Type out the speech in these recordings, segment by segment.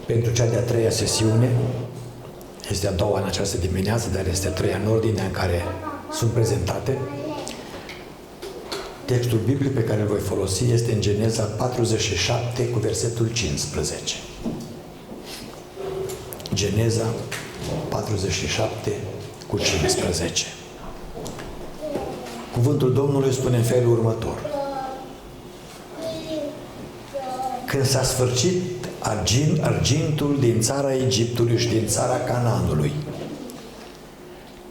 pentru cea de-a treia sesiune. Este a doua în această dimineață, dar este a treia în ordinea în care sunt prezentate. Textul biblic pe care îl voi folosi este în Geneza 47 cu versetul 15. Geneza 47 cu 15. Cuvântul Domnului spune în felul următor. Când s-a sfârșit argintul din țara Egiptului și din țara Canaanului,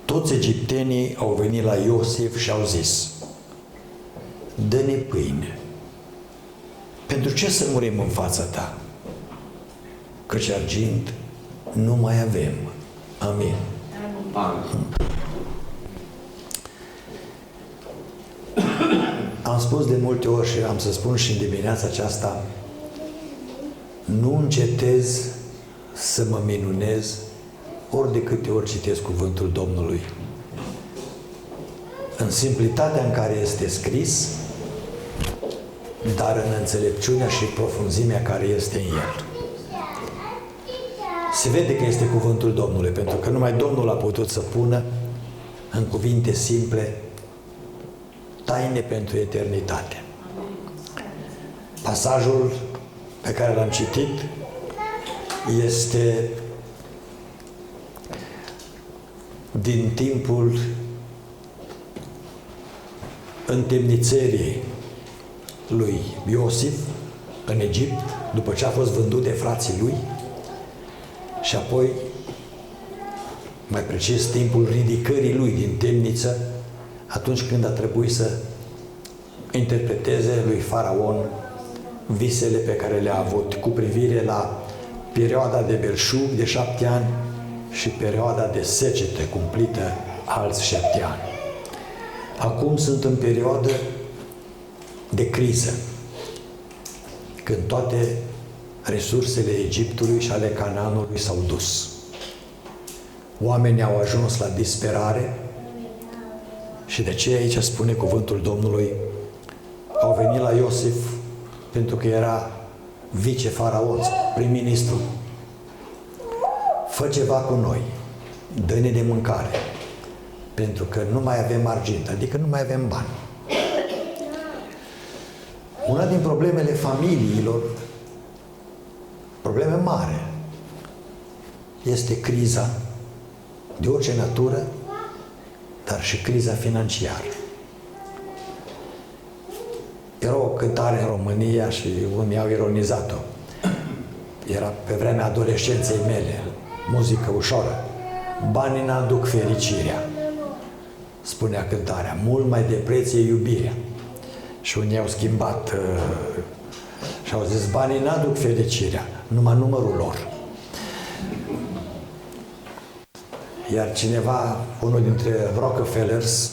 toți egiptenii au venit la Iosif și au zis: dă-ne pâine. Pentru ce să murim în fața ta? Căci argint nu mai avem. Amin. Am spus de multe ori și am să spun și în dimineața aceasta, nu încetez să mă minunez ori de câte ori citesc cuvântul Domnului. În simplitatea în care este scris, dar în înțelepciunea și profunzimea care este în el. Se vede că este cuvântul Domnului, pentru că numai Domnul a putut să pună în cuvinte simple taine pentru eternitate. Pasajul pe care l-am citit este din timpul întemnițării lui Iosif în Egipt, după ce a fost vândut de frații lui, și apoi, mai precis, timpul ridicării lui din temniță, atunci când a trebuit să interpreteze lui Faraon visele pe care le-a avut cu privire la perioada de belșug de 7 ani și perioada de secetă cumplită alți 7 ani. Acum sunt în perioadă de criză, când toate resursele Egiptului și ale Canaanului s-au dus. Oamenii au ajuns la disperare și de ce aici spune cuvântul Domnului, au venit la Iosif pentru că era vice-faraon, prim-ministru. Fă ceva cu noi, dă-ne de mâncare, pentru că nu mai avem argint, adică nu mai avem bani. Una din problemele familiilor, probleme mare, este criza de orice natură, dar și criza financiară. Era o cântare în România și unii au ironizat-o. Era pe vremea adolescenței mele, muzică ușoară. Banii n-aduc fericirea, spunea cântarea, mult mai de preț e iubirea. Și unii au schimbat și au zis, banii n-aduc fericirea, numai numărul lor. Iar cineva, unul dintre Rockefellers,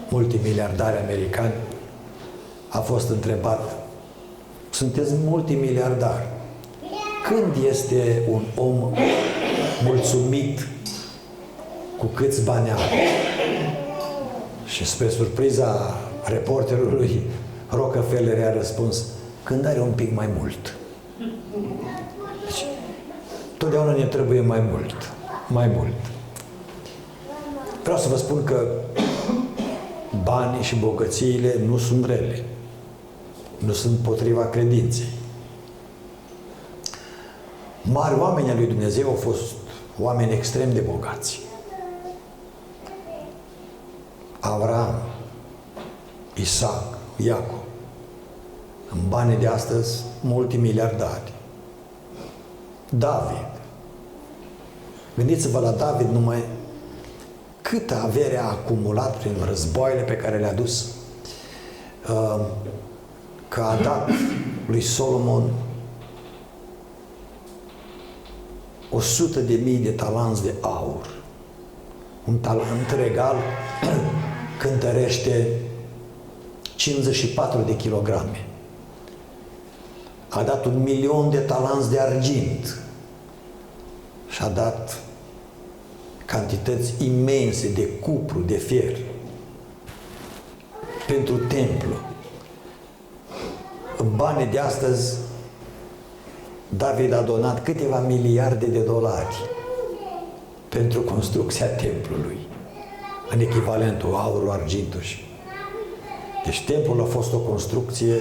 multimiliardari americani, a fost întrebat, sunteți multimiliardari, când este un om mulțumit cu câți bani are? Și spre surpriza reporterului, Rockefeller a răspuns, când are un pic mai mult. Deci, totdeauna ne trebuie mai mult, mai mult. Vreau să vă spun că banii și bogățiile nu sunt rele, nu sunt potriva credinței. Mari oameni ai lui Dumnezeu au fost oameni extrem de bogați. Avram, Isaac, Iacov, în banii de astăzi, multimiliardari. David. Gândiți-vă la David numai câtă avere a acumulat prin războaiele pe care le-a dus, că a dat lui Solomon 100.000 de talanți de aur. Un talant regal cântărește 54 de kilograme. A dat 1.000.000 de talanți de argint și a dat cantități imense de cupru, de fier pentru templu. În banii de astăzi, David a donat câteva miliarde de dolari pentru construcția templului, în echivalentul aurul, argintul și... Deci templul a fost o construcție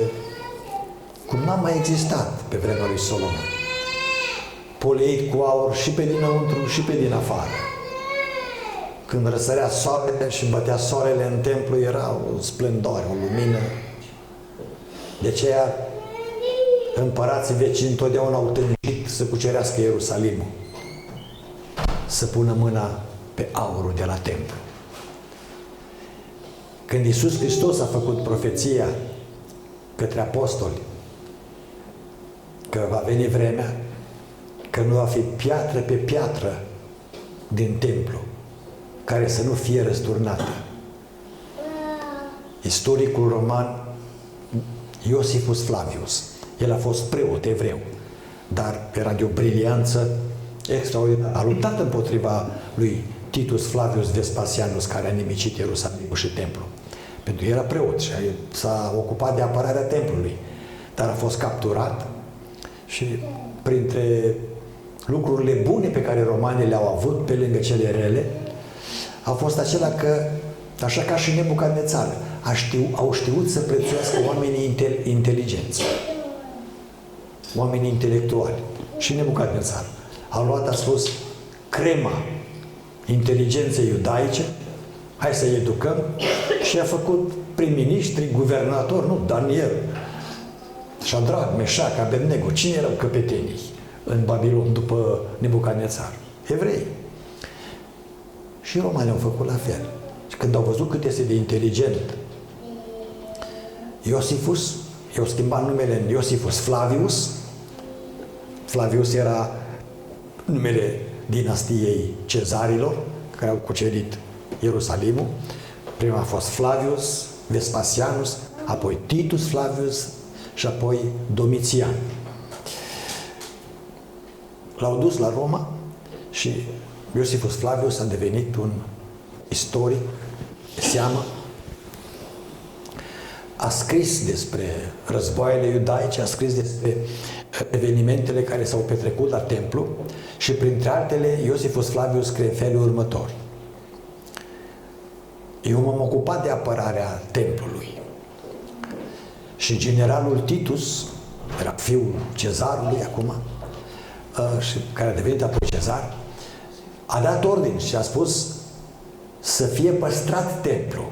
cum n-a mai existat pe vremea lui Solomon. Poleit cu aur și pe dinăuntru și pe din afară. Când răsărea soarele și bătea soarele în templu, era o splendoare, o lumină. De aceea împărații vecini întotdeauna au tânjit să cucerească Ierusalimul, să pună mâna pe aurul de la templu. Când Iisus Hristos a făcut profeția către apostoli că va veni vremea, că nu va fi piatră pe piatră din templu care să nu fie răsturnată. Istoricul roman Iosifus Flavius, el a fost preot evreu, dar era de o brilianță extraordinară. A luptat împotriva lui Titus Flavius Vespasianus, care a nimicit Ierusalimul și templul. Pentru că era preot și s-a ocupat de apărarea templului, dar a fost capturat și printre lucrurile bune pe care romanii le-au avut, pe lângă cele rele, a fost acela că, așa ca și Nebucadnețar, au știut să prețuiască oamenii inteligenți, oamenii intelectuali. Și Nebucadnețar a luat, a spus, crema inteligenței iudaice, hai să-i educăm, și a făcut prim-ministri, guvernatori, nu, Daniel, Șadrac, Meșac, Abednego. Cine erau căpetenii în Babilon după Nebucadnețar? Evrei. Și romanii au făcut la fel. Și când au văzut cât este de inteligent Iosifus, i-au schimbat numele în Iosifus Flavius. Flavius era numele dinastiei Cezarilor, care au cucerit Ierusalimul. Prima a fost Flavius Vespasianus, apoi Titus Flavius și apoi Domitian. L-au dus la Roma și Iosifus Flavius a devenit un istoric de seamă. A scris despre războaiele iudaice, a scris despre evenimentele care s-au petrecut la templu și printre altele Iosifus Flavius scrie în felul următor: eu m-am ocupat de apărarea templului și generalul Titus, era fiul cezarului acum, și care a devenit apoi cezar, a dat ordin și a spus să fie păstrat templul.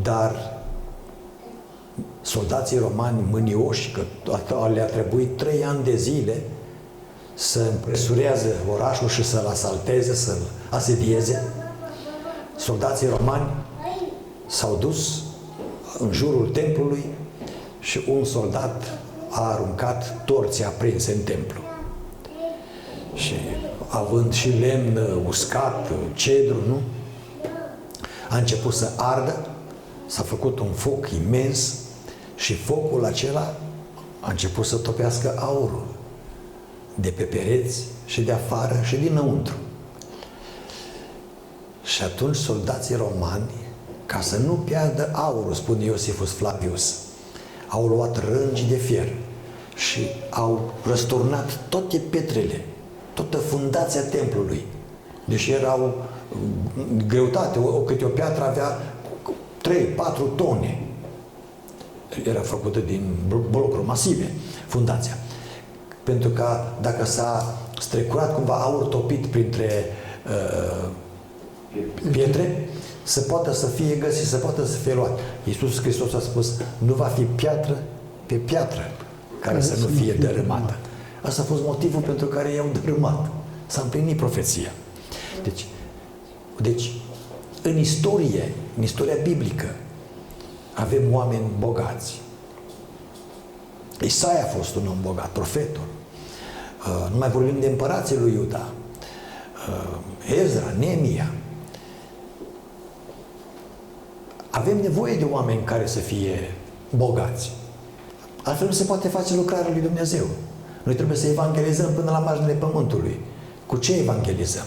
Dar soldații romani mânioși, că le-a trebuit 3 ani de zile să împresurează orașul și să-l asalteze, să-l asedieze, soldații romani s-au dus în jurul templului și un soldat a aruncat torțe aprinse în templu. Și având și lemn uscat, cedru, nu? A început să ardă, s-a făcut un foc imens și focul acela a început să topească aurul de pe pereți și de afară și dinăuntru. Și atunci soldații romani, ca să nu piardă aurul, spune Iosifus Flavius, au luat rângi de fier și au răsturnat toate pietrele, toată fundația templului. Deși erau greutate, câte o piatră avea 3-4 tone. Era făcută din blocuri masive, fundația. Pentru că dacă s-a strecurat cumva aur topit printre pietre, să poată să fie găsit, să poată să fie luat. Iisus Hristos a spus, nu va fi piatră pe piatră care să nu fie dărâmată. Asta a fost motivul pentru care i-au dărâmat. S-a împlinit profeția. Deci, în istoria biblică, avem oameni bogați. Isaia a fost un om bogat, profetul. Nu mai vorbim de împărații lui Iuda. Ezra, Neemia. Avem nevoie de oameni care să fie bogați. Altfel nu se poate face lucrarea lui Dumnezeu. Noi trebuie să evangelizăm până la marginile pământului. Cu ce evangelizăm?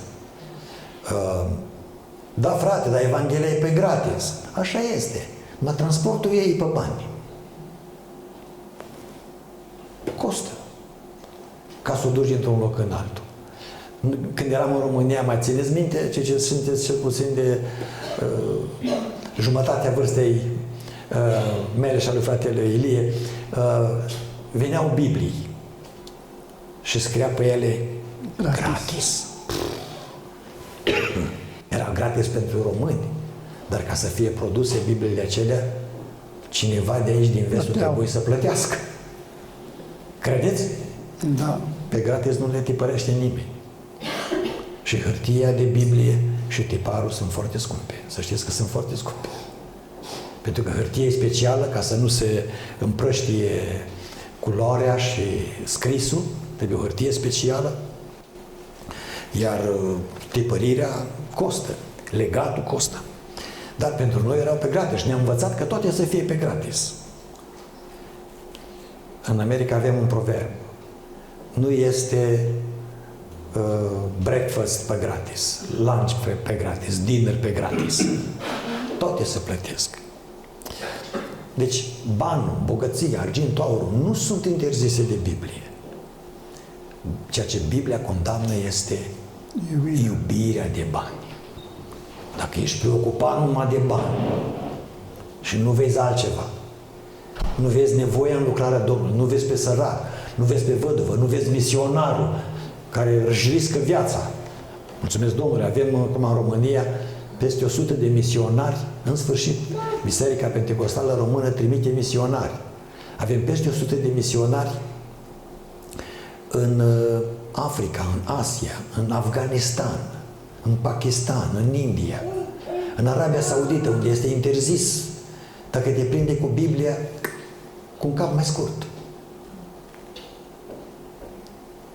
Da, frate, dar Evanghelia e pe gratis. Așa este. Dar transportul ei pe bani. costă ca să o duci dintr-un loc în altul. Când eram în România, mai țineți minte, ce sunteți cel puțin de jumătatea vârstei mele și a lui fratele Ilie, veneau Biblii și scria pe ele gratis. Era gratis pentru români, dar ca să fie produse Bibliile acelea, cineva de aici din vestul trebuie să plătească. Credeți? Da. Pe gratis nu le tipărește nimeni. Și hârtia de Biblie și tiparul sunt foarte scumpe. Să știți că sunt foarte scumpe. Pentru că hârtia e specială ca să nu se împrăștie culoarea și scrisul. Trebuie o hârtie specială. Iar tipărirea costă. Legatul costă. Dar pentru noi erau pe gratis și ne-am învățat că toate să fie pe gratis. În America avem un proverb. Nu este breakfast pe gratis, lunch pe gratis, dinner pe gratis. Toate se plătesc. Deci banul, bogăția, argintul, aurul nu sunt interzise de Biblie. Ceea ce Biblia condamnă este iubirea de bani. Dacă ești preocupat numai de bani și nu vezi altceva, nu vezi nevoia în lucrarea Domnului, nu vezi pe sărac, nu vezi pe văduvă, nu vezi misionarul care își riscă viața. Mulțumesc Domnului, avem acum în România peste 100 de misionari. În sfârșit, Biserica Pentecostală Română trimite misionari. Avem peste 100 de misionari în Africa, în Asia, în Afganistan, în Pakistan, în India, în Arabia Saudită, unde este interzis, dacă te prinde cu Biblia, cu un cap mai scurt.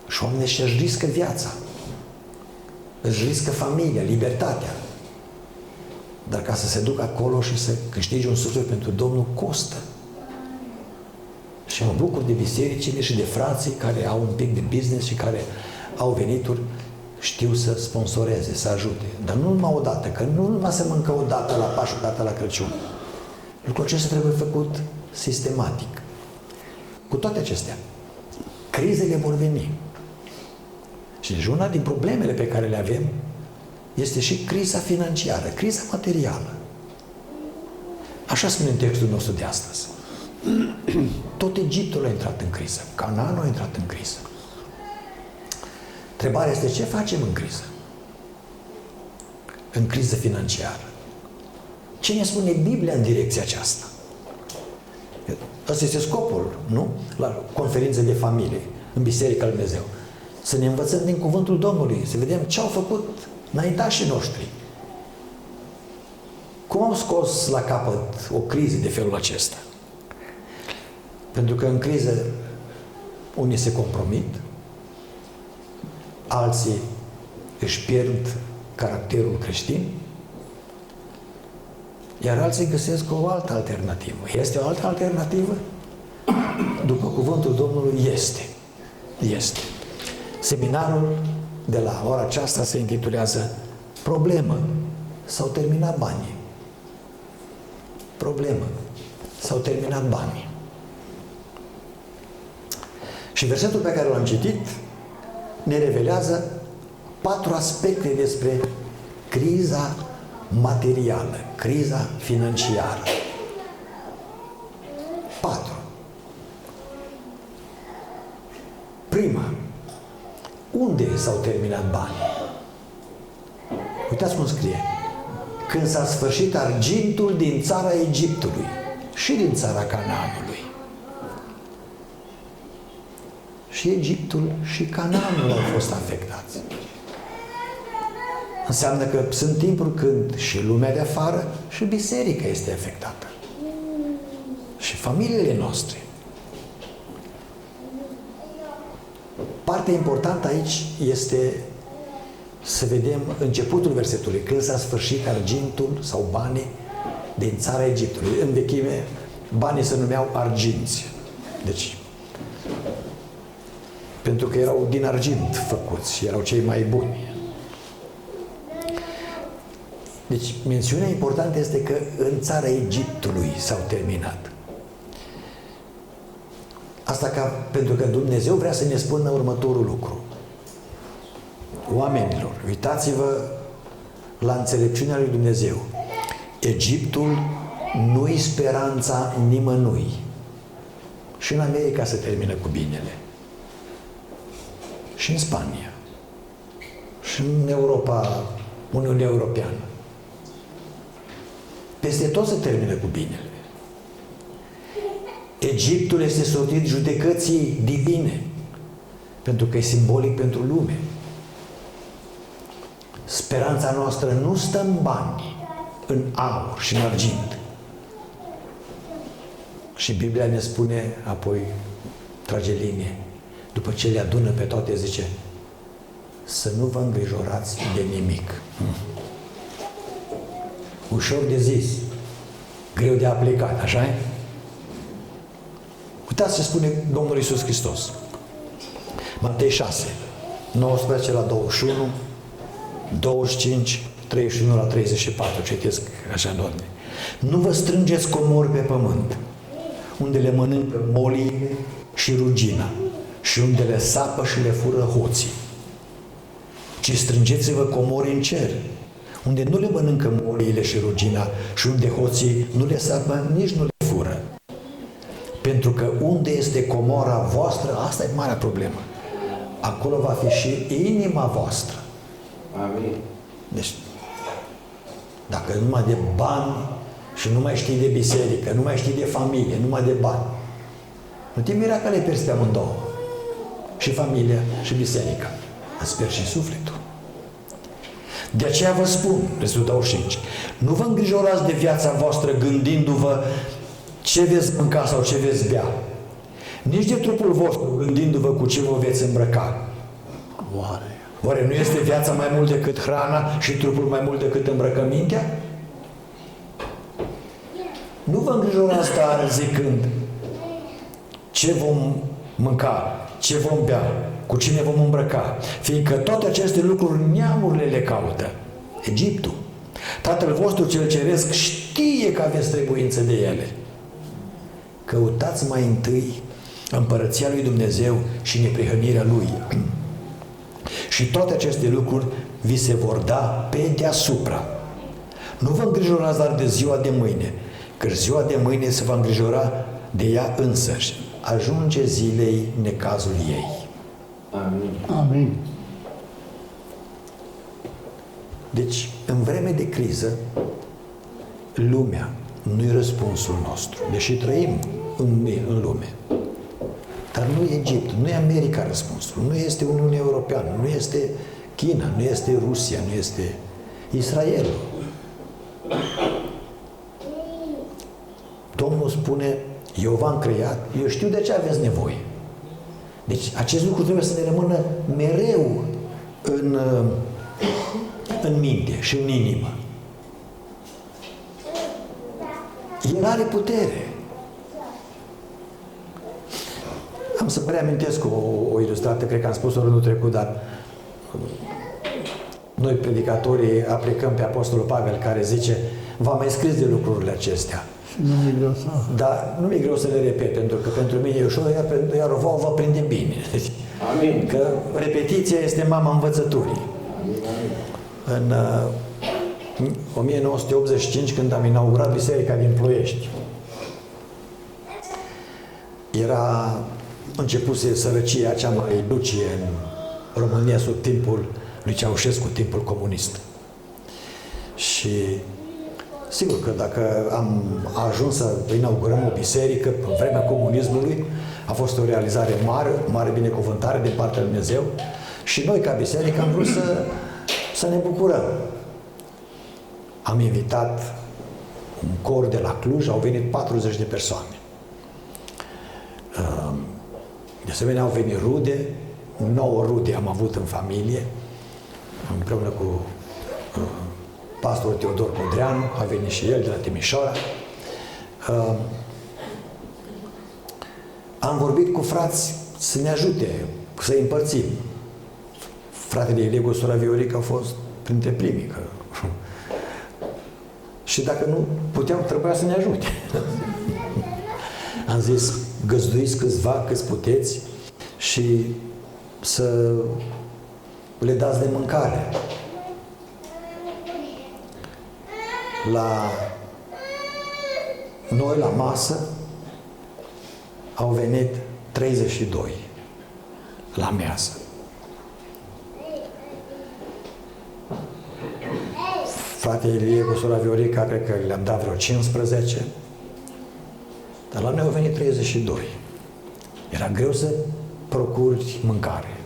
Și oamenii își riscă viața, își riscă familia, libertatea. Dar ca să se ducă acolo și să câștige un suflet pentru Domnul, costă. Și mă bucur de bisericile și de frații care au un pic de business și care au venituri, știu să sponsoreze, să ajute. Dar nu numai odată, că nu numai se mâncă odată la Paști, odată la Crăciun. Lucrul acesta trebuie făcut sistematic. Cu toate acestea, crizele vor veni. Și una din problemele pe care le avem este și criza financiară, criza materială. Așa spune în textul nostru de astăzi. Tot Egiptul a intrat în criză, Canaanul a intrat în criză. Întrebarea este ce facem în criză? În criză financiară. Ce ne spune Biblia în direcția aceasta? Ăsta este scopul, nu? La conferințe de familie, în Biserica lui Dumnezeu. Să ne învățăm din cuvântul Domnului, să vedem ce au făcut înaintașii noștri. Cum au scos la capăt o criză de felul acesta? Pentru că în criză unii se compromit, alții își pierd caracterul creștin, iar alții găsesc o altă alternativă. Este o altă alternativă? După cuvântul Domnului este. Este. Seminarul de la ora aceasta se intitulează Problemă. S-au terminat banii. Problemă. S-au terminat banii. Și versetul pe care l-am citit ne revelează 4 aspecte despre criza materială, criza financiară. 4. Prima, unde s-au terminat banii? Uitați cum scrie. Când s-a sfârșit argintul din țara Egiptului și din țara Canaanului. Și Egiptul și Canaanul au fost afectați. Înseamnă că sunt timpuri când și lumea de afară și biserica este afectată. Și familiile noastre. Partea importantă aici este să vedem începutul versetului, când s-a sfârșit argintul sau banii din țara Egiptului. În vechime, banii se numeau arginți. Deci, pentru că erau din argint făcuți, erau cei mai buni. Deci, mențiunea importantă este că în țara Egiptului s-au terminat. Asta pentru că Dumnezeu vrea să ne spună următorul lucru. Oamenilor, uitați-vă la înțelepciunea lui Dumnezeu. Egiptul nu-i speranța nimănui. Și în America se termină cu binele. Și în Spania. Și în Europa, Uniunea Europeană. Peste tot se termină cu binele. Egiptul este sortit judecății divine, pentru că e simbolic pentru lume. Speranța noastră nu stă în bani, în aur și în argint. Și Biblia ne spune, apoi trage linie, după ce le adună pe toate, zice, să nu vă îngrijorați de nimic. Ușor de zis, greu de aplicat, așa e? Uitați ce spune Domnul Iisus Hristos. Matei 6, 19 la 21, 25, 31 la 34, citesc așa în ordine. Nu vă strângeți comori pe pământ, unde le mănâncă molii și rugina și unde le sapă și le fură hoții, ci strângeți-vă comori în cer, unde nu le mănâncă moliile și rugina și unde hoții nu le sapă, nici nu le fură. Pentru că unde este comora voastră, asta e marea problemă. Acolo va fi și inima voastră. Amin. Deci, dacă numai de bani și nu mai știi de biserică, nu mai știi de familie, numai de bani, nu te mira că le pierzi pe amândouă. Și familia și biserica. Îți pierzi și sufletul. De aceea vă spun, versetul 25, nu vă îngrijorați de viața voastră gândindu-vă ce veți mânca sau ce veți bea. Nici de trupul vostru gândindu-vă cu ce vă veți îmbrăca. Oare nu este viața mai mult decât hrana și trupul mai mult decât îmbrăcămintea? Nu vă îngrijorați tare zicând ce vom mânca, ce vom bea, cu cine vom îmbrăca, fiindcă toate aceste lucruri neamurile le caută. Egiptul. Tatăl vostru cel ceresc știe că aveți trebuință de ele. Căutați mai întâi împărăția lui Dumnezeu și neprihănirea lui. Și toate aceste lucruri vi se vor da pe deasupra. Nu vă îngrijorați doar de ziua de mâine, că ziua de mâine se va îngrijora de ea însăși. Ajunge zilei necazul ei. Amin. Amin. Deci, în vreme de criză, lumea nu-i răspunsul nostru, deși trăim în lume. Dar nu e Egipt, nu e America răspunsul, nu este Uniunea Europeană, nu este China, nu este Rusia, nu este Israel. Domnul spune, eu v-am creat, eu știu de ce aveți nevoie. Deci acest lucru trebuie să ne rămână mereu în minte și în inimă. El are putere. Am să vă reamintesc o ilustrată, cred că am spus-o rândul trecut, dar noi predicatorii aplicăm pe Apostolul Pavel, care zice, v-am mai scris de lucrurile acestea. Și nu mi-e greu să... Dar nu mi-e greu să le repet, pentru că pentru mine e ușor, iar vouă vă prinde bine. Amin. Că repetiția este mama învățăturii. În 1985, când am inaugurat biserica din Ploiești, începuse sărăcia cea mai lucie în România sub timpul lui Ceaușescu, timpul comunist. Și sigur că dacă am ajuns să inaugurăm o biserică în vremea comunismului, a fost o realizare mare, o mare binecuvântare din partea lui Dumnezeu și noi ca biserică am vrut să ne bucurăm. Am invitat un cor de la Cluj, au venit 40 de persoane. De asemenea, au venit rude, 9 rude am avut în familie, împreună cu pastorul Teodor Codreanu, a venit și el de la Timișoara. Am vorbit cu frați să ne ajute, să împărțim. Fratele Ilegu, sora Viorica au fost printre primii. Și dacă nu puteau, trebuia să ne ajute. Am zis, găzduiți câțiva, câți puteți și să le dați de mâncare. La noi, la masă, au venit 32 la mează. Fratele Ilie cu sora Viorica, cred că le-am dat vreo 15, dar la noi au venit 32. Era greu să procuri mâncare.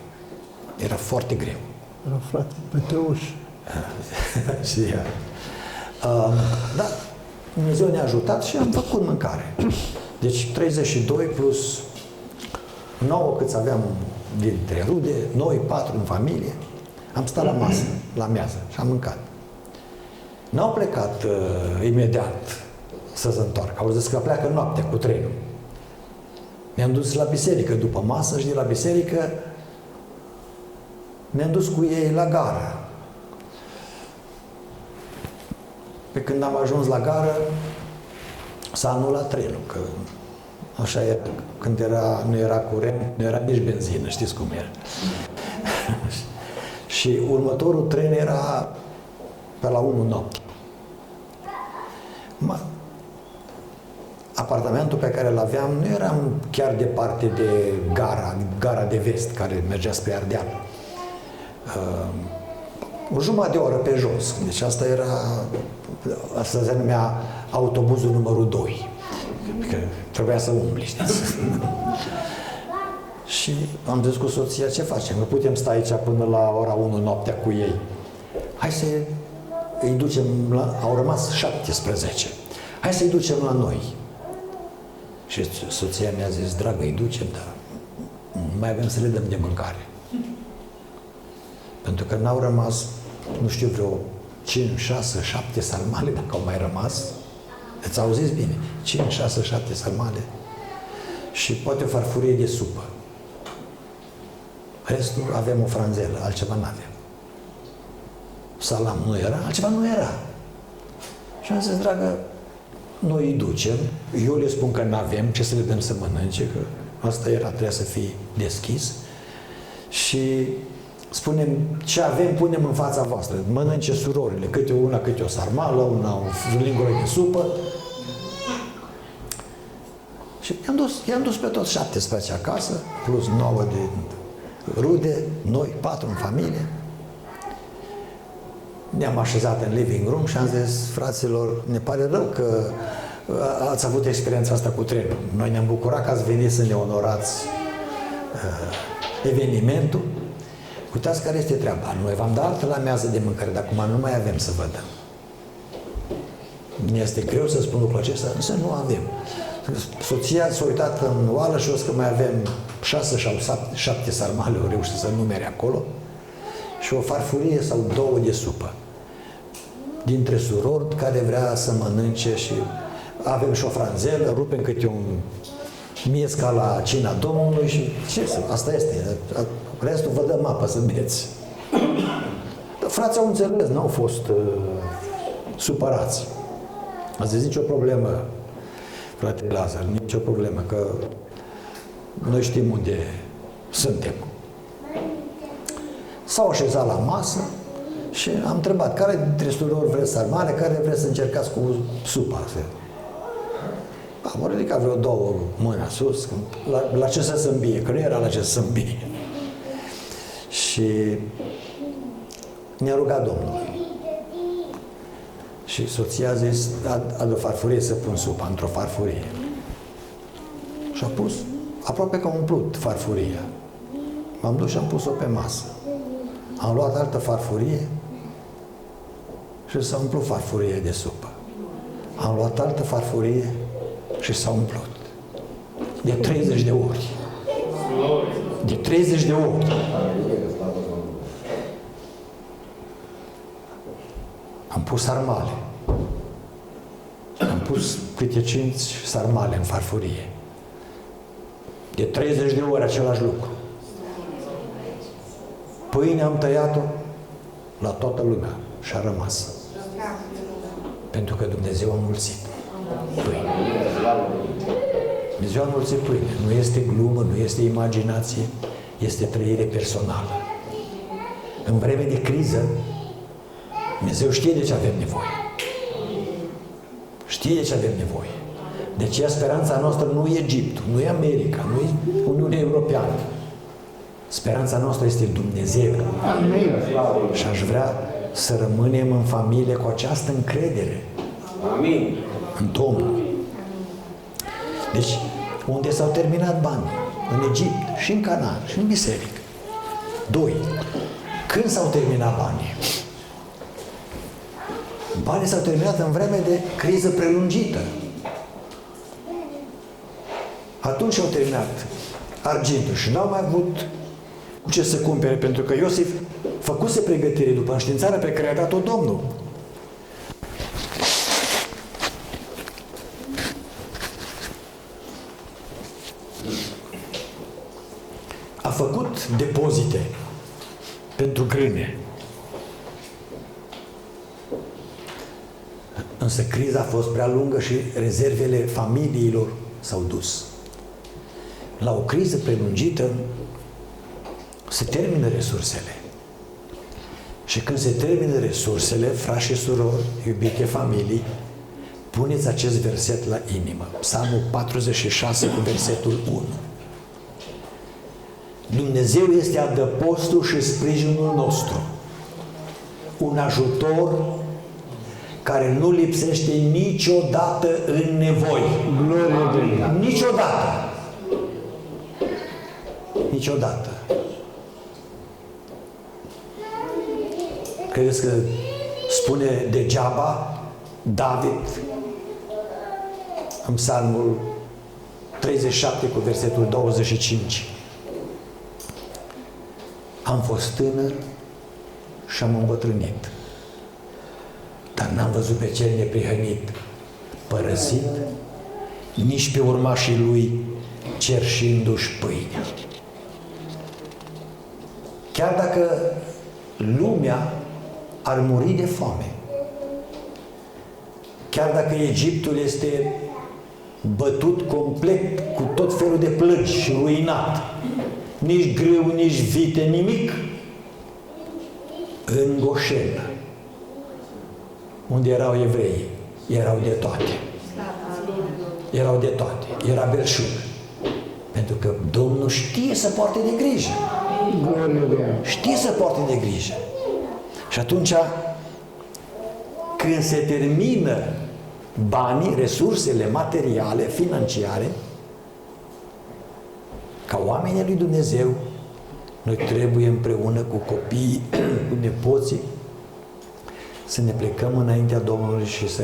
Era foarte greu. Era frate Peteuș. Și da, Dumnezeu ne-a ajutat și am făcut mâncare. Deci 32 plus 9 câți aveam dintre rude, noi 4 în familie. Am stat la masă, la mează și am mâncat. N-au plecat imediat să se întoarcă. Au zis că pleacă noaptea cu trenul. Ne-am dus la biserică după masă și de la biserică ne-am dus cu ei la gară. Pe când am ajuns la gară, s-a anulat trenul, că așa era. Când nu era curent, nu era nici benzină, știți cum era. Și următorul tren era pe la 1 noapte. Apartamentul pe care îl aveam nu eram chiar departe de gara de vest, care mergea spre Ardeal. O jumătate de oră pe jos. Deci asta se numea autobuzul numărul 2. Că trebuia să umbli, știți? Și am zis cu soția, ce facem? Nu putem sta aici până la ora 1 noaptea cu ei. Hai să îi ducem au rămas 17. Hai să-i ducem la noi. Și soția mi-a zis, dragă, îi ducem, dar nu mai avem să le dăm de mâncare. Pentru că n-au rămas, nu știu, vreo 5, 6, 7 sarmale, dacă au mai rămas. Îți auziți bine? 5, 6, 7 sarmale și poate o farfurie de supă. Restul avem o franzelă, altceva n-avem. Salam nu era, altceva nu era. Și am zis, dragă, noi îi ducem, eu le spun că n-avem, ce să le dăm să mănânce, că asta era, trebuia să fie deschis. Și spunem, ce avem, punem în fața voastră. Mănânce surorile, câte una, câte o sarmală, una, o lingură de supă. Și i-am dus pe toți 17 acasă, plus 9 de rude, noi 4 în familie. Ne-am așezat în living room și am zis, fraților, ne pare rău că ați avut experiența asta cu trenul. Noi ne-am bucurat că ați venit să ne onorați evenimentul. Uitați care este treaba. Noi v-am dat altă la mează de mâncare, dar acum nu mai avem să vă dăm. Ne este greu să spun lucrul acesta, însă nu avem. Soția s-a uitat în oală și o că mai avem 6 sau 7 sarmale, au reușit să numere acolo, și o farfurie sau 2 de supă. Dintre surori care vrea să mănânce și avem și o franzelă, rupem câte un miez ca la cina Domnului și ce să, asta este. Restul vă dăm apă să beți. Dar frații au înțeles, n-au fost supărați. A zis, nicio problemă, frate Lazar, nicio problemă, că noi știm unde suntem. S-au așezat la masă și am întrebat, care dintre surori vreți sarmale, care vreți să încercați cu supa? Am ridicat vreo 2 mâna sus, la ce să se îmbie, că nu era la ce să se îmbie. Și ne-a rugat Domnul. Și soția a zis, adu o farfurie să pun supa într-o farfurie. Și a pus, aproape că a umplut farfuria. M-am dus și am pus-o pe masă. Am luat altă farfurie și s-a umplut farfurie de supă. Am luat altă farfurie și s-a umplut. De 30 de ori. De 30 de ori. Am pus sarmale. Am pus câte 5 sarmale în farfurie. De 30 de ori același lucru. Pâine am tăiat-o la toată lumea și a rămas. Pentru că Dumnezeu a mulțit pâine. Ziua înmulții pâine nu este glumă, nu este imaginație, este trăire personală. În vreme de criză, Dumnezeu știe de ce avem nevoie. Știe de ce avem nevoie. De aceea speranța noastră nu e Egiptul, nu e America, nu e Uniunea Europeană. Speranța noastră este Dumnezeu. Amin. Și aș vrea să rămânem în familie cu această încredere Amin. în Domnul. Deci, unde s-au terminat banii? În Egipt, și în Canaan, și în biserică. 2. Când s-au terminat banii? Banii s-au terminat în vreme de criză prelungită. Atunci au terminat argintul și n-au mai avut cu ce să cumpere, pentru că Iosif făcuse pregătire după înștiințarea pe care a dat-o Domnul. A făcut depozite pentru grâne. Însă criza a fost prea lungă și rezervele familiilor s-au dus. La o criză prelungită se termină resursele. Și când se termină resursele, frați și surori, iubite familii, puneți acest verset la inimă. Psalmul 46 cu versetul 1. Dumnezeu este adăpostul și sprijinul nostru, un ajutor care nu lipsește niciodată în nevoi. Glorie de El. Niciodată. Niciodată. Credeți că spune degeaba David în Psalmul 37 cu versetul 25? Am fost tânăr și am îmbătrânit, dar n-am văzut pe cel neprihănit părăsit, nici pe urmașii lui cerșindu-și pâinea. Chiar dacă lumea ar muri de foame, chiar dacă Egiptul este bătut complet cu tot felul de plăgi și ruinat, nici grâu, nici vite, nimic, în Goșen, unde erau evrei, erau de toate. Erau de toate. Era belșug. Pentru că Domnul știe să poarte de grijă. Glorie de El. Știe să poarte de grijă. Și atunci, când se termină banii, resursele materiale, financiare, ca oamenii lui Dumnezeu, noi trebuie împreună cu copiii, cu nepoții, să ne plecăm înaintea Domnului și să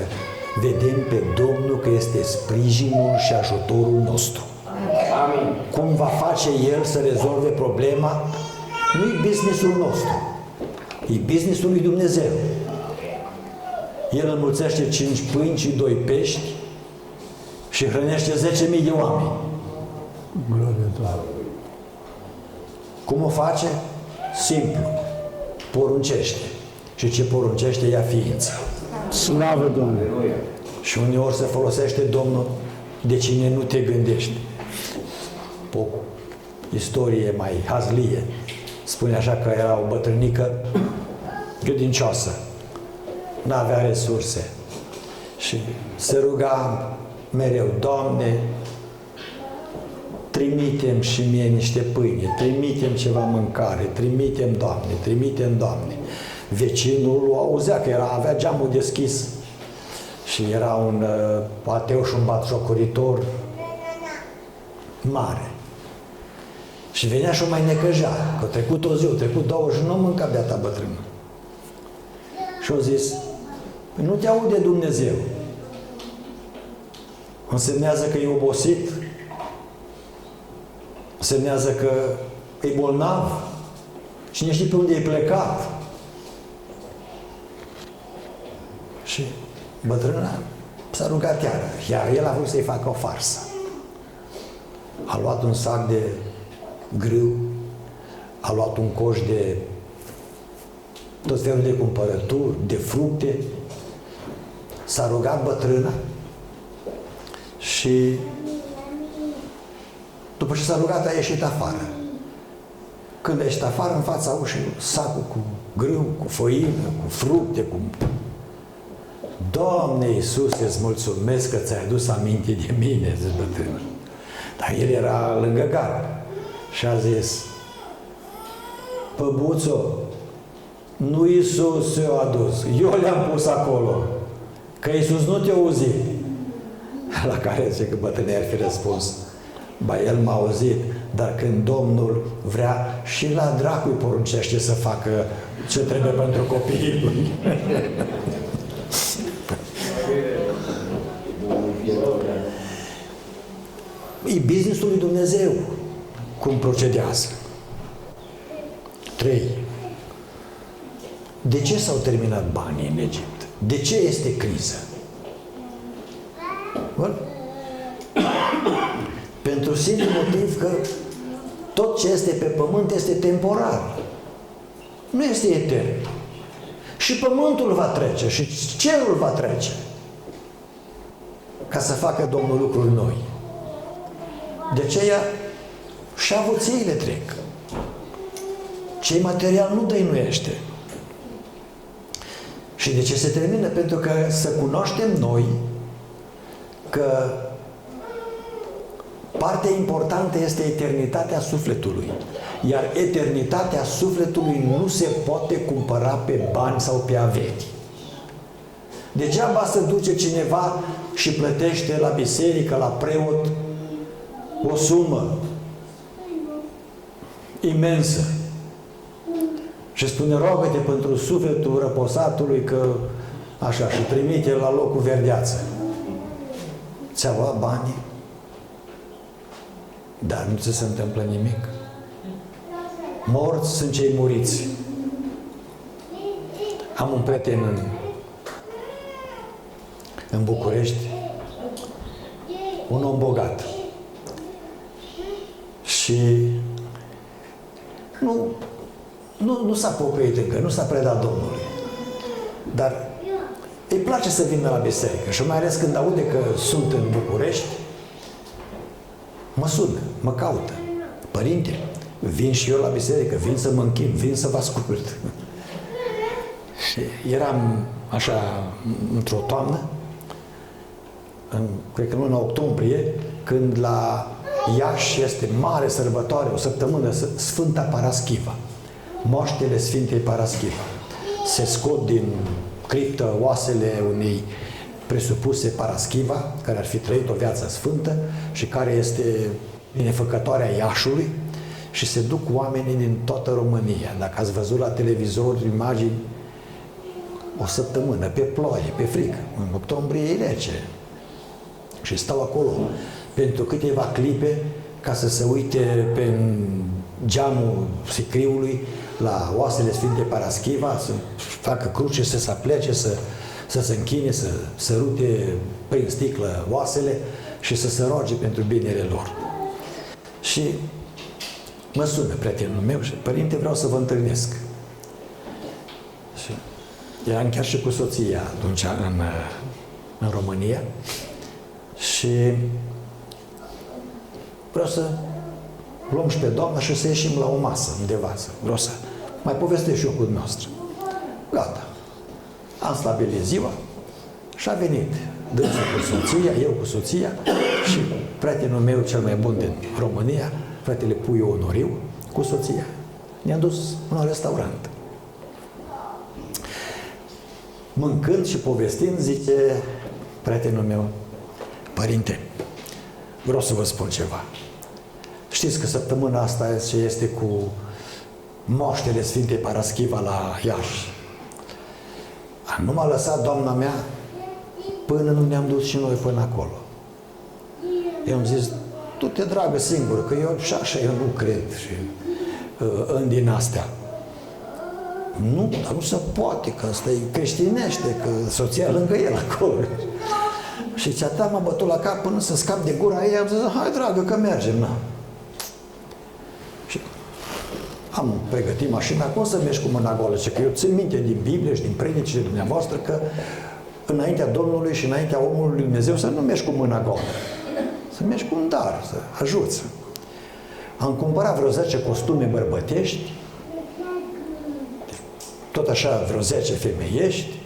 vedem pe Domnul că este sprijinul și ajutorul nostru. Amin. Cum va face El să rezolve problema? Nu-i businessul nostru, e businessul lui Dumnezeu. El înmulțește 5 pâini și 2 pești și hrănește 10.000 de oameni. Glorie de El. Cum o face? Simplu. Poruncește. Și ce poruncește ia ființă. Slavă Domnului. Aleluia. Și uneori se folosește Domnul de cine nu te gândești. O istorie mai hazlie. Spune așa că era o bătrânică credincioasă. N-avea resurse. Și se ruga mereu, Doamne, trimitem și mie niște pâine, trimitem ceva mâncare, trimitem, Doamne, trimitem, Doamne. Vecinul o auzea că avea geamul deschis și era un ateu și un batjocoritor mare. Și venea și o mai necăja, că a trecut o zi, a trecut 2 și nu mânca beata bătrână. Și a zis, nu te aude Dumnezeu. Însemnează că e obosit, însemnează că e bolnav, cine știe pe unde e plecat. Și bătrâna s-a rugat iar el a vrut să-i facă o farsă. A luat un sac de grâu, a luat un coș de tot felul de cumpărături, de fructe, s-a rugat bătrâna și După ce s-a rugat, a ieșit afară. Când a ieșit afară, în fața ușii, sacul cu grâu, cu făină, cu fructe, cu... Doamne Iisuse, îți mulțumesc că ți-ai adus aminte de mine, zice bătrânul. Dar el era lângă gard și a zis: Păbuțo, nu Iisus i-a adus, eu le-am pus acolo, că Iisus nu te-a auzit. La care zice că bătrânul ar fi răspuns: ba, el m-a auzit, dar când Domnul vrea, și la dracu îi poruncește să facă ce trebuie pentru copiii lui. E businessul lui Dumnezeu cum procedează. 3. De ce s-au terminat banii în Egipt? De ce este criză? Bun? Pentru simplu motiv că tot ce este pe pământ este temporar. Nu este etern. Și pământul va trece, și cerul va trece, ca să facă Domnul lucruri noi. De aceea și avuțiile trec. Ce material nu dăinuiește. Și de ce se termină? Pentru că să cunoaștem noi că partea importantă este eternitatea sufletului. Iar eternitatea sufletului nu se poate cumpăra pe bani sau pe averi. Degeaba să duce cineva și plătește la biserică, la preot, o sumă imensă și spune: rogă-te pentru sufletul răposatului că așa, și trimite la locul verdeață. Ți-a luat banii, dar nu ți se întâmplă nimic. Morți sunt cei muriți. Am un prieten în București, un om bogat, și nu s-a pocăit încă, nu s-a predat Domnului, dar îi place să vină la biserică și mai ales când aude că sunt în București, mă sună, mă caută: părinte, vin și eu la biserică, vin să mă închin, vin să vă ascult. Și eram așa într-o toamnă, cred că în luna octombrie, când la Iași este mare sărbătoare, o săptămână, Sfânta Paraschiva, moaștele Sfintei Paraschiva. Se scot din criptă oasele unei presupuse Paraschiva, care ar fi trăit o viață sfântă și care este binefăcătoarea Iașului, și se duc oamenii din toată România. Dacă ați văzut la televizor imagini, o săptămână, pe ploaie, pe frig, în octombrie e rece, și stau acolo pentru câteva clipe ca să se uite pe geamul sicriului la oasele Sfintei Paraschiva, să facă cruce, să se aplece, să se închine, să sărute prin sticlă oasele și să se roage pentru binele lor. Și mă sună prietenul meu și: părinte, vreau să vă întâlnesc. Și eram chiar și cu soția atunci în România și vreau să luăm și pe doamna și să ieșim la o masă undeva. Vreau să mai povestesc și eu cu dumneavoastră. Gata. Am stabilit ziua și a venit dânsul cu soția, eu cu soția și prietenul meu cel mai bun din România, fratele Puiu Onoriu, cu soția. Ne-am dus la un restaurant. Mâncând și povestind, zice prietenul meu: părinte, vreau să vă spun ceva. Știți că săptămâna asta este cu moaștele Sfintei Paraschiva la Iași. Nu m-a lăsat doamna mea până nu ne-am dus și noi până acolo. Eu am zis: tu te dragă singur, că eu și așa eu nu cred și în din astea. Nu, dar nu se poate, că ăsta e creștinește, că soția lângă el acolo. Și cea m-a bătut la cap până să scap de gura ei. Am zis: hai dragă, că mergem, na. Și am pregătit mașina. Cum să mergi cu mâna goală? Că eu țin minte din Biblie și din predicile dumneavoastră că înaintea Domnului și înaintea omului lui Dumnezeu să nu mergi cu mâna goală. Să mergi cu un dar, să ajuți. Am cumpărat vreo 10 costume bărbătești, tot așa vreo 10 femeiești,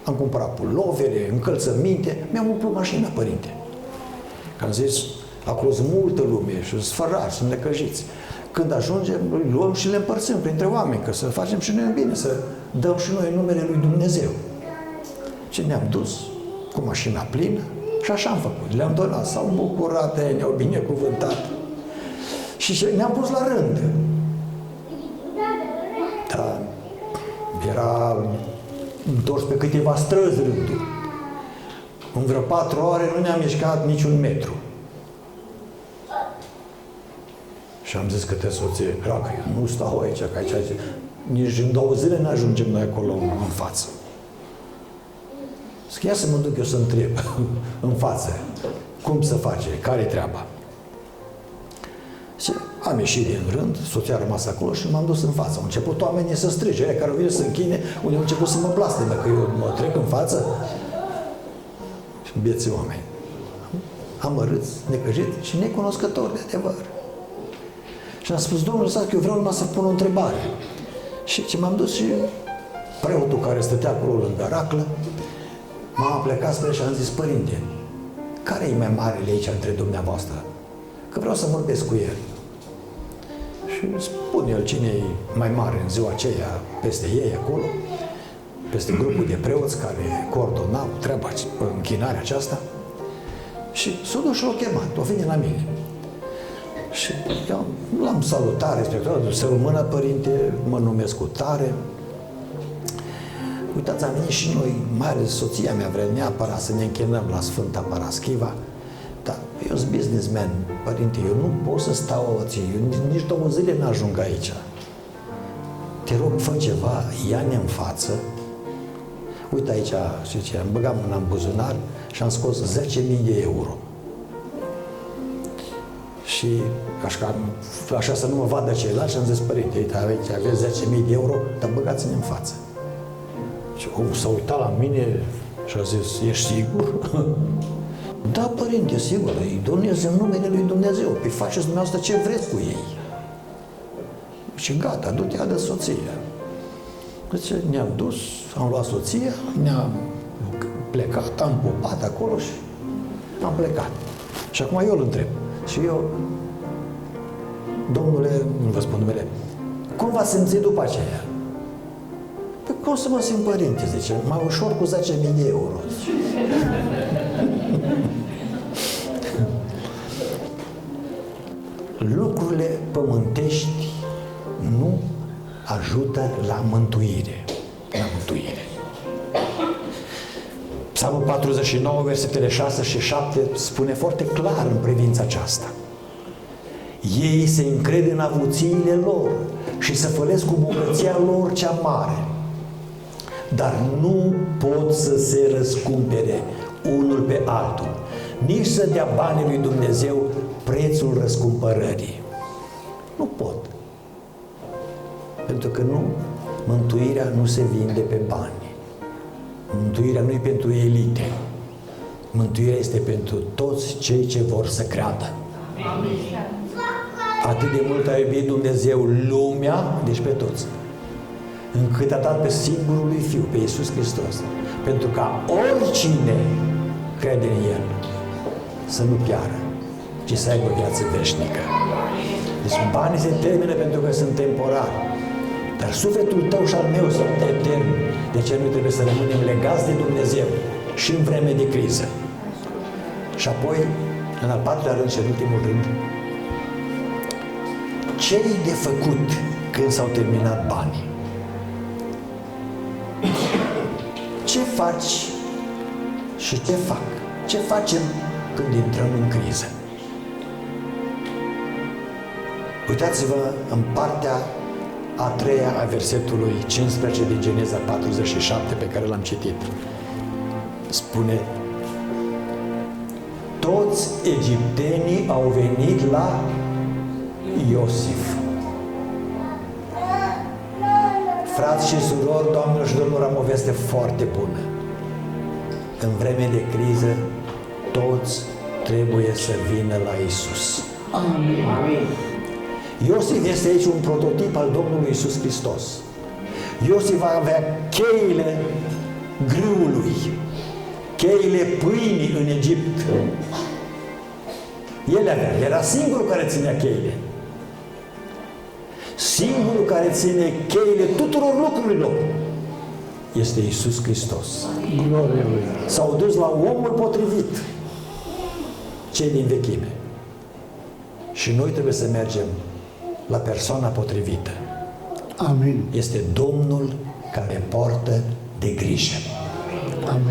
am cumpărat pulovere, încălțăminte, mi-am umplut mașina, părinte. Că am zis, acolo sunt multă lume și sunt sfărați, sunt necăjiți. Când ajungem, îi luăm și le împărțim printre oameni, că să facem și noi bine, să dăm și noi numele lui Dumnezeu. Și ne-am dus cu mașina plină și așa am făcut. Le-am donat, s-au bucurat, ne-au binecuvântat. Și ne-am pus la rând. Da, era întors pe câteva străzi rândul. În vreo 4 ore nu ne-am mișcat niciun metru. Și am zis către soție, că eu nu stau aici, că aici, nici în 2 zile ne ajungem noi acolo în față. Zic, ia să mă duc eu să întreb în față, cum să face, care-i treaba? Și am ieșit din rând, soția a rămas acolo și m-am dus în față. Au început oamenii să strige, aia care au venit să închine, unii au început să mă blasteme, că eu mă trec în față. Și bieții oameni, amărâți, necăjiți și necunoscători de adevăr. Și am spus, Domnul, lăsați că eu vreau numai să pun o întrebare. Și ce m-am dus și preotul care stătea acolo lângă raclă, m-am plecat spre el și am zis, părinte, care e mai marele aici între dumneavoastră? Că vreau să vorbesc cu el. Și spune el cine e mai mare în ziua aceea peste ei acolo, peste grupul de preoți care coordonau treaba, închinarea aceasta. Și s-a dus și l-a chemat, o venit la mine. Și eu l-am salutat, respectat, să rămână, părinte, mă numesc cu tare. Uitați, am venit și noi, mai ales soția mea vrea neapărat să ne închinăm la Sfânta Paraschiva, dar eu sunt businessman, părinte, eu nu pot să stau nici 2 zile n-ajung aici. Te rog, fă ceva, ia-ne în față. Uite aici, știi ce, am băgat mâna în buzunar și am scos 10.000 de euro. Și așa să nu mă vadă ceilalți și am zis, părinte, uite, aici aveți 10.000 de euro, dar băgați-ne în față. Și s-a uitat la mine și a zis, ești sigur? Da, părinte, sigur, îi donez în numele lui Dumnezeu, păi faceți dumneavoastră ce vreți cu ei. Și gata, du-te de soție. Deci ne-am dus, am luat soția, ne-am plecat, am pupat acolo și am plecat. Și acum eu îl întreb. Și eu, domnule, nu vă spun numele, cum v-ați simțit după aceea? Păi cum să mă simt, părinte, zice, mai ușor cu 10.000 de euro. Lucrurile pământești nu ajută la mântuire. La mântuire. Psalmul 49, versetele 6 și 7 spune foarte clar în privința aceasta. Ei se încred în avuțiile lor și se fălesc cu bogăția lor cea mare, dar nu pot să se răscumpere unul pe altul, nici să dea banii lui Dumnezeu prețul răscumpărării. Nu pot. Pentru că mântuirea nu se vinde pe bani. Mântuirea nu e pentru elite. Mântuirea este pentru toți cei ce vor să creadă. Amin. Atât de mult a iubit Dumnezeu lumea, deci pe toți, încât a dat pe singurul lui Fiu, pe Iisus Hristos, pentru ca oricine crede în El să nu piară, ci să aibă viață veșnică. Deci banii se termină pentru că sunt temporari, dar sufletul tău și al meu sunt eterni. De ce noi trebuie să rămânem legați de Dumnezeu și în vreme de criză? Și apoi, în al 4-lea rând și în ultimul rând, ce-i de făcut când s-au terminat banii? Ce faci și ce fac? Ce facem când intrăm în criză? Uitați-vă în partea a 3-a a versetului 15 din Geneza 47 pe care l-am citit. Spune: toți egiptenii au venit la Iosif. Frați și surori, doamnelor și domnilor, am o veste foarte bună. În vreme de criză, toți trebuie să vină la Iisus. Amin. Amin. Iosif este aici un prototip al Domnului Iisus Hristos. Iosif va avea cheile grâului, cheile pâinii în Egipt. El avea, era singurul care ținea cheile. Singurul care ține cheile tuturor lucrurilor este Iisus Hristos. Glorie Lui. S-au dus la omul potrivit, cei din vechime. Și noi trebuie să mergem la persoana potrivită. Amin. Este Domnul care poartă de grijă. Amin.